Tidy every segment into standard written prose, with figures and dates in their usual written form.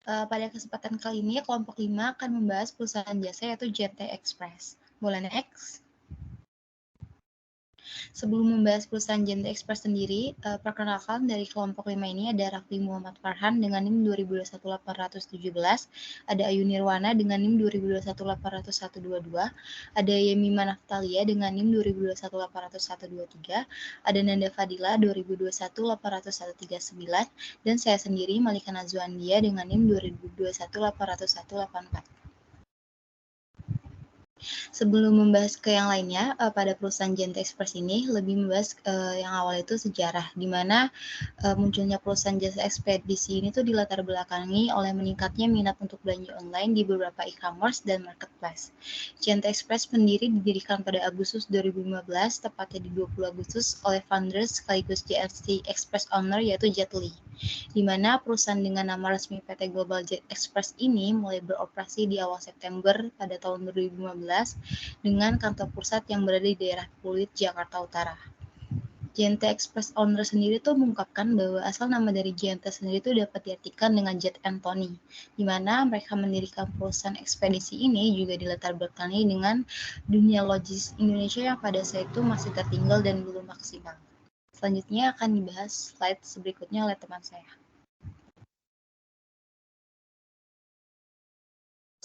Pada kesempatan kali ini, kelompok 5 akan membahas perusahaan jasa yaitu JNT Express. Boleh next? Sebelum membahas perusahaan JNT Express sendiri, perkenalkan dari kelompok 5 ini ada Rafli Muhammad Farhan dengan NIM 2021-817, ada Ayu Nirwana dengan NIM 2021-80122, ada Yemima Naftalia dengan NIM 2021-80123, ada Nanda Fadila 2021-80139, dan saya sendiri Malika Nazwandia dengan NIM 2021-80184. Sebelum membahas ke yang lainnya, pada perusahaan JNT Express ini lebih membahas yang awal itu sejarah, di mana munculnya perusahaan jasa ekspedisi ini tuh dilatar belakangi oleh meningkatnya minat untuk belanja online di beberapa e-commerce dan marketplace. JNT Express sendiri didirikan pada Agustus 2015, tepatnya di 20 Agustus oleh founders sekaligus JNT Express owner yaitu Jet Li, di mana perusahaan dengan nama resmi PT Global Jet Express ini mulai beroperasi di awal September pada tahun 2015 dengan kantor pusat yang berada di daerah Pluit, Jakarta Utara. JNT Express owner sendiri tuh mengungkapkan bahwa asal nama dari JNT sendiri tuh dapat diartikan dengan Jet Anthony, di mana mereka mendirikan perusahaan ekspedisi ini juga dilatar belakangi dengan dunia logis Indonesia yang pada saat itu masih tertinggal dan belum maksimal. Selanjutnya akan dibahas slide berikutnya oleh teman saya.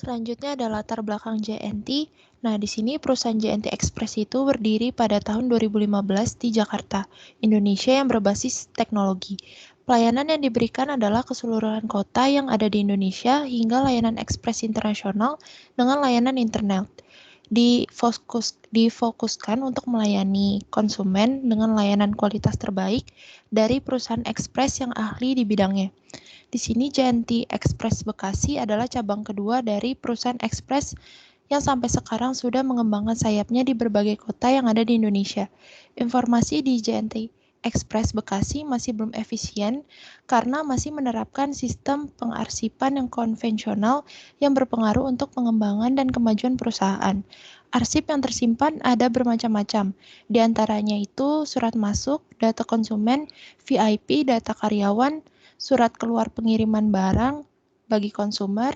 Selanjutnya ada latar belakang JNT. Nah, di sini perusahaan JNT Express itu berdiri pada tahun 2015 di Jakarta, Indonesia yang berbasis teknologi. Pelayanan yang diberikan adalah keseluruhan kota yang ada di Indonesia hingga layanan ekspres internasional dengan layanan internet. Difokuskan untuk melayani konsumen dengan layanan kualitas terbaik dari perusahaan ekspres yang ahli di bidangnya. Di sini JNT Express Bekasi adalah cabang kedua dari perusahaan ekspres yang sampai sekarang sudah mengembangkan sayapnya di berbagai kota yang ada di Indonesia. Informasi di JNT Express Bekasi masih belum efisien karena masih menerapkan sistem pengarsipan yang konvensional yang berpengaruh untuk pengembangan dan kemajuan perusahaan. Arsip yang tersimpan ada bermacam-macam, di antaranya itu surat masuk, data konsumen, VIP, data karyawan, surat keluar pengiriman barang bagi konsumer,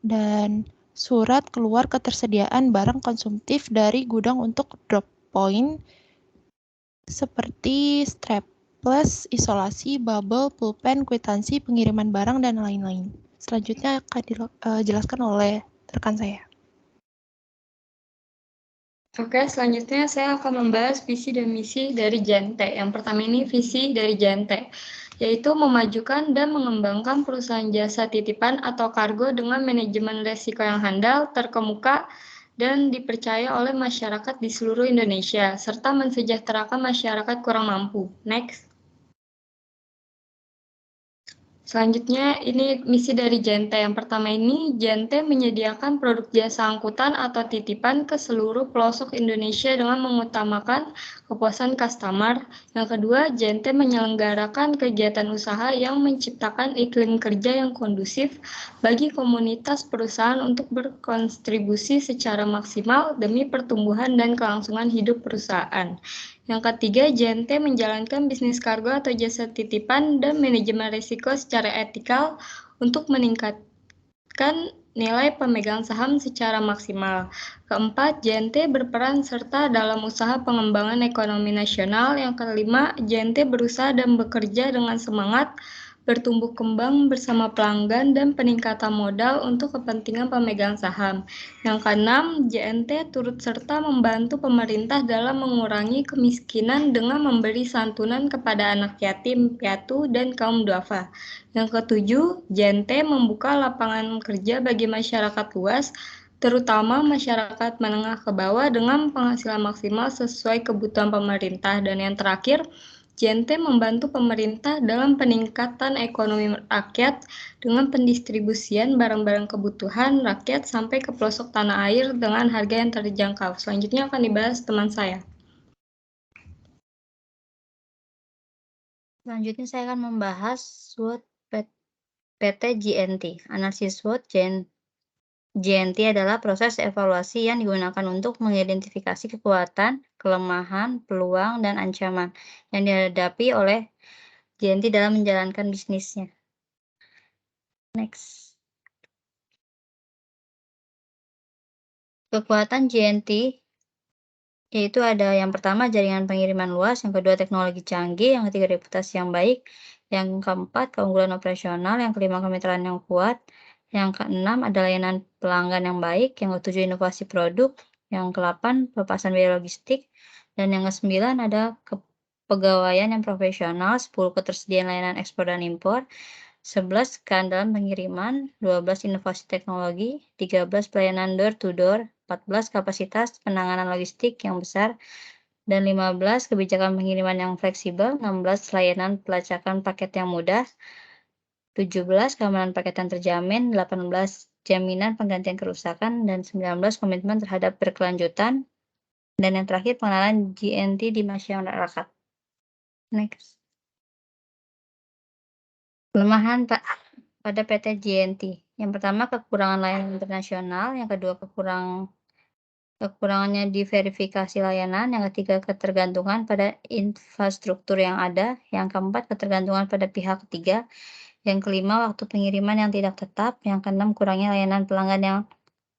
dan surat keluar ketersediaan barang konsumtif dari gudang untuk drop point seperti strapless, isolasi, bubble, pulpen, kwitansi, pengiriman barang, dan lain-lain. Selanjutnya akan dijelaskan oleh rekan saya. Oke, selanjutnya saya akan membahas visi dan misi dari JNT. Yang pertama ini visi dari JNT, yaitu memajukan dan mengembangkan perusahaan jasa titipan atau kargo dengan manajemen resiko yang handal, terkemuka, dan dipercaya oleh masyarakat di seluruh Indonesia, serta mensejahterakan masyarakat kurang mampu. Next. Selanjutnya, ini misi dari JNT. Yang pertama ini, JNT menyediakan produk jasa angkutan atau titipan ke seluruh pelosok Indonesia dengan mengutamakan kepuasan customer. Yang kedua, JNT menyelenggarakan kegiatan usaha yang menciptakan iklim kerja yang kondusif bagi komunitas perusahaan untuk berkontribusi secara maksimal demi pertumbuhan dan kelangsungan hidup perusahaan. Yang ketiga, JNT menjalankan bisnis kargo atau jasa titipan dan manajemen risiko secara etikal untuk meningkatkan nilai pemegang saham secara maksimal. Keempat, JNT berperan serta dalam usaha pengembangan ekonomi nasional. Yang kelima, JNT berusaha dan bekerja dengan semangat bertumbuh kembang bersama pelanggan dan peningkatan modal untuk kepentingan pemegang saham. Yang keenam, JNT turut serta membantu pemerintah dalam mengurangi kemiskinan dengan memberi santunan kepada anak yatim, piatu, dan kaum duafa. Yang ketujuh, JNT membuka lapangan kerja bagi masyarakat luas, terutama masyarakat menengah ke bawah dengan penghasilan maksimal sesuai kebutuhan pemerintah. Dan yang terakhir, JNT membantu pemerintah dalam peningkatan ekonomi rakyat dengan pendistribusian barang-barang kebutuhan rakyat sampai ke pelosok tanah air dengan harga yang terjangkau. Selanjutnya akan dibahas teman saya. Selanjutnya saya akan membahas SWOT PT JNT. Analisis SWOT JNT adalah proses evaluasi yang digunakan untuk mengidentifikasi kekuatan, kelemahan, peluang, dan ancaman yang dihadapi oleh JNT dalam menjalankan bisnisnya. Next. Kekuatan JNT yaitu ada yang pertama jaringan pengiriman luas, yang kedua teknologi canggih, yang ketiga reputasi yang baik, yang keempat keunggulan operasional, yang kelima kemitraan yang kuat, yang keenam ada layanan pelanggan yang baik, yang ketujuh inovasi produk, yang kedelapan pelepasan biaya logistik, dan yang kesembilan ada kepegawaian yang profesional, 10 ketersediaan layanan ekspor dan impor, 11 keandalan pengiriman, 12 inovasi teknologi, 13 pelayanan door to door, 14 kapasitas penanganan logistik yang besar, dan 15 kebijakan pengiriman yang fleksibel, 16 layanan pelacakan paket yang mudah, 17 keamanan paket yang terjamin, 18 jaminan penggantian kerusakan, dan 19 komitmen terhadap berkelanjutan, dan yang terakhir pengenalan JNT di masyarakat. Next. Kelemahan pada PT JNT. Yang pertama kekurangan layanan internasional, yang kedua kekurangannya di verifikasi layanan, yang ketiga ketergantungan pada infrastruktur yang ada, yang keempat ketergantungan pada pihak ketiga, yang kelima waktu pengiriman yang tidak tetap, yang keenam kurangnya layanan pelanggan yang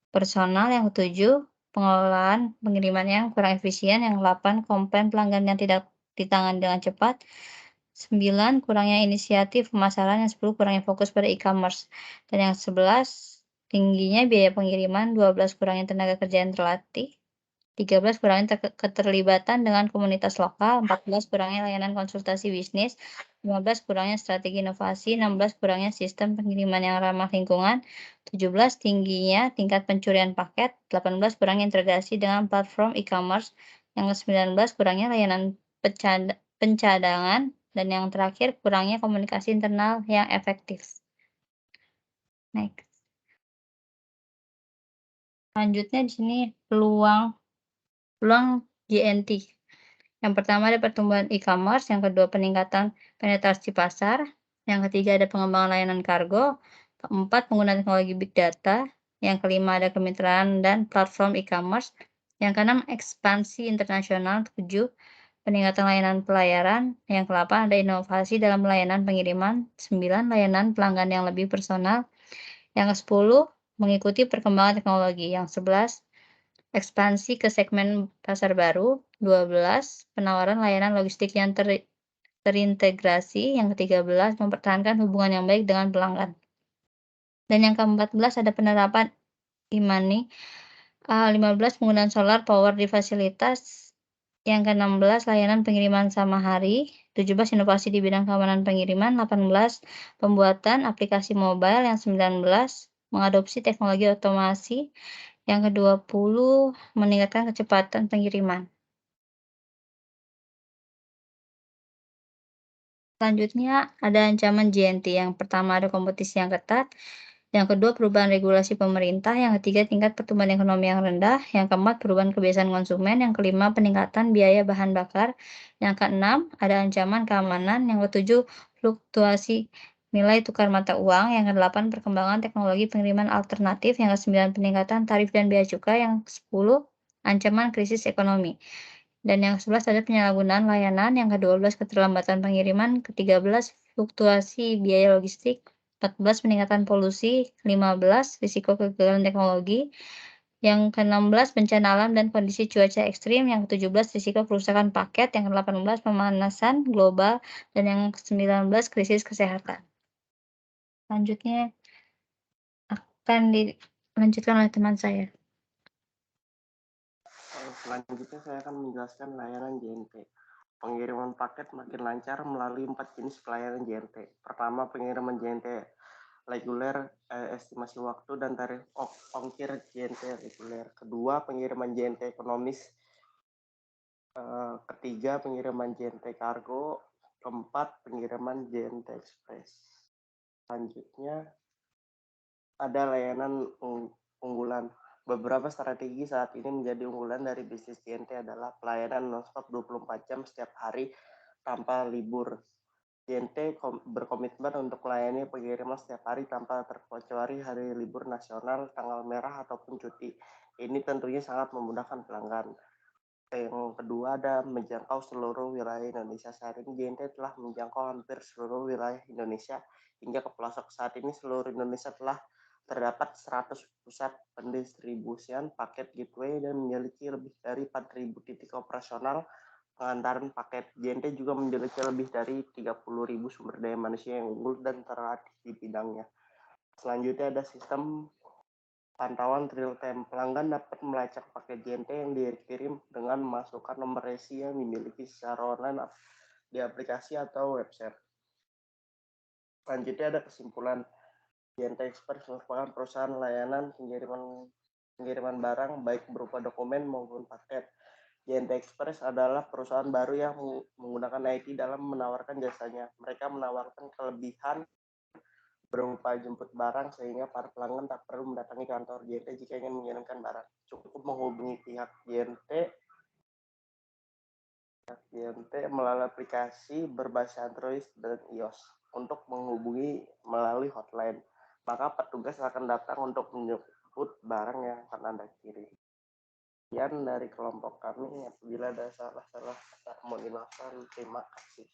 personal, yang ketujuh pengelolaan pengiriman yang kurang efisien, yang delapan komplain pelanggan yang tidak ditangani dengan cepat, 9 kurangnya inisiatif pemasaran, yang 10 kurangnya fokus pada e-commerce, dan yang 11 tingginya biaya pengiriman, 12 kurangnya tenaga kerja yang terlatih, 13 kurangnya keterlibatan dengan komunitas lokal, 14 kurangnya layanan konsultasi bisnis, 15 kurangnya strategi inovasi, 16 kurangnya sistem pengiriman yang ramah lingkungan, 17 tingginya tingkat pencurian paket, 18 kurangnya integrasi dengan platform e-commerce, yang ke-19 kurangnya layanan pencadangan, dan yang terakhir kurangnya komunikasi internal yang efektif. Next. Selanjutnya di sini peluang JNT. Yang pertama ada pertumbuhan e-commerce, yang kedua peningkatan penetrasi pasar, yang ketiga ada pengembangan layanan kargo, keempat penggunaan teknologi big data, yang kelima ada kemitraan dan platform e-commerce, yang keenam ekspansi internasional, 7 peningkatan layanan pelayaran, yang ke-8 ada inovasi dalam layanan pengiriman, 9 layanan pelanggan yang lebih personal, yang ke-10 mengikuti perkembangan teknologi, yang 11 ekspansi ke segmen pasar baru, 12 penawaran layanan logistik yang terintegrasi, yang ke-13 mempertahankan hubungan yang baik dengan pelanggan. Dan yang ke-14 ada penerapan e-money, 15 penggunaan solar power di fasilitas, yang ke-16 layanan pengiriman sama hari, 17 inovasi di bidang keamanan pengiriman, 18 pembuatan aplikasi mobile, yang 19 mengadopsi teknologi otomasi, yang ke-20 meningkatkan kecepatan pengiriman. Selanjutnya ada ancaman JNT. Yang pertama ada kompetisi yang ketat, yang kedua perubahan regulasi pemerintah, yang ketiga tingkat pertumbuhan ekonomi yang rendah, yang keempat perubahan kebiasaan konsumen, yang kelima peningkatan biaya bahan bakar, yang keenam ada ancaman keamanan, yang ketujuh fluktuasi nilai tukar mata uang, yang kedelapan perkembangan teknologi pengiriman alternatif, yang kesembilan peningkatan tarif dan bea cukai, yang ke-10 ancaman krisis ekonomi. Dan yang ke-11 ada penyalahgunaan layanan, yang ke-12 keterlambatan pengiriman, ke-13 fluktuasi biaya logistik, 14 peningkatan polusi, 15 risiko kegagalan teknologi, yang ke-16 bencana alam dan kondisi cuaca ekstrim, yang ke-17 risiko kerusakan paket, yang ke-18 pemanasan global, dan yang ke-19 krisis kesehatan. Selanjutnya akan dilanjutkan oleh teman saya. Selanjutnya saya akan menjelaskan layanan JNT. Pengiriman paket makin lancar melalui 4 jenis pelayanan JNT. Pertama, pengiriman JNT reguler, estimasi waktu dan tarif ongkir JNT reguler. Kedua, pengiriman JNT ekonomis. Ketiga, pengiriman JNT kargo. Keempat, pengiriman JNT Express. Selanjutnya ada layanan unggulan. Beberapa strategi saat ini menjadi unggulan dari bisnis JNT adalah pelayanan non-stop 24 jam setiap hari tanpa libur. JNT berkomitmen untuk melayani pengiriman setiap hari tanpa terkecuali hari libur nasional, tanggal merah, ataupun cuti. Ini tentunya sangat memudahkan pelanggan. Yang kedua ada menjangkau seluruh wilayah Indonesia. Saat ini JNT telah menjangkau hampir seluruh wilayah Indonesia hingga ke pelosok. Saat ini seluruh Indonesia telah terdapat 100 pusat pendistribusian paket gateway dan memiliki lebih dari 4.000 titik operasional pengantaran paket. JNT juga memiliki lebih dari 30.000 sumber daya manusia yang unggul dan terlatih di bidangnya. Selanjutnya ada sistem pantauan real time. Pelanggan dapat melacak paket JNT yang dikirim dengan memasukkan nomor resi yang dimiliki secara online di aplikasi atau website. Selanjutnya ada kesimpulan. JNT Express merupakan perusahaan layanan pengiriman barang baik berupa dokumen maupun paket. JNT Express adalah perusahaan baru yang menggunakan IT dalam menawarkan jasanya. Mereka menawarkan kelebihan berupa jemput barang sehingga para pelanggan tak perlu mendatangi kantor JNT jika ingin mengirimkan barang. Cukup menghubungi pihak JNT melalui aplikasi berbasis Android dan iOS untuk menghubungi melalui hotline. Maka petugas akan datang untuk menjemput barang yang akan Anda kirim. Sekian dari kelompok kami. Apabila ada salah-salah kata mohon dimaafkan. Terima kasih.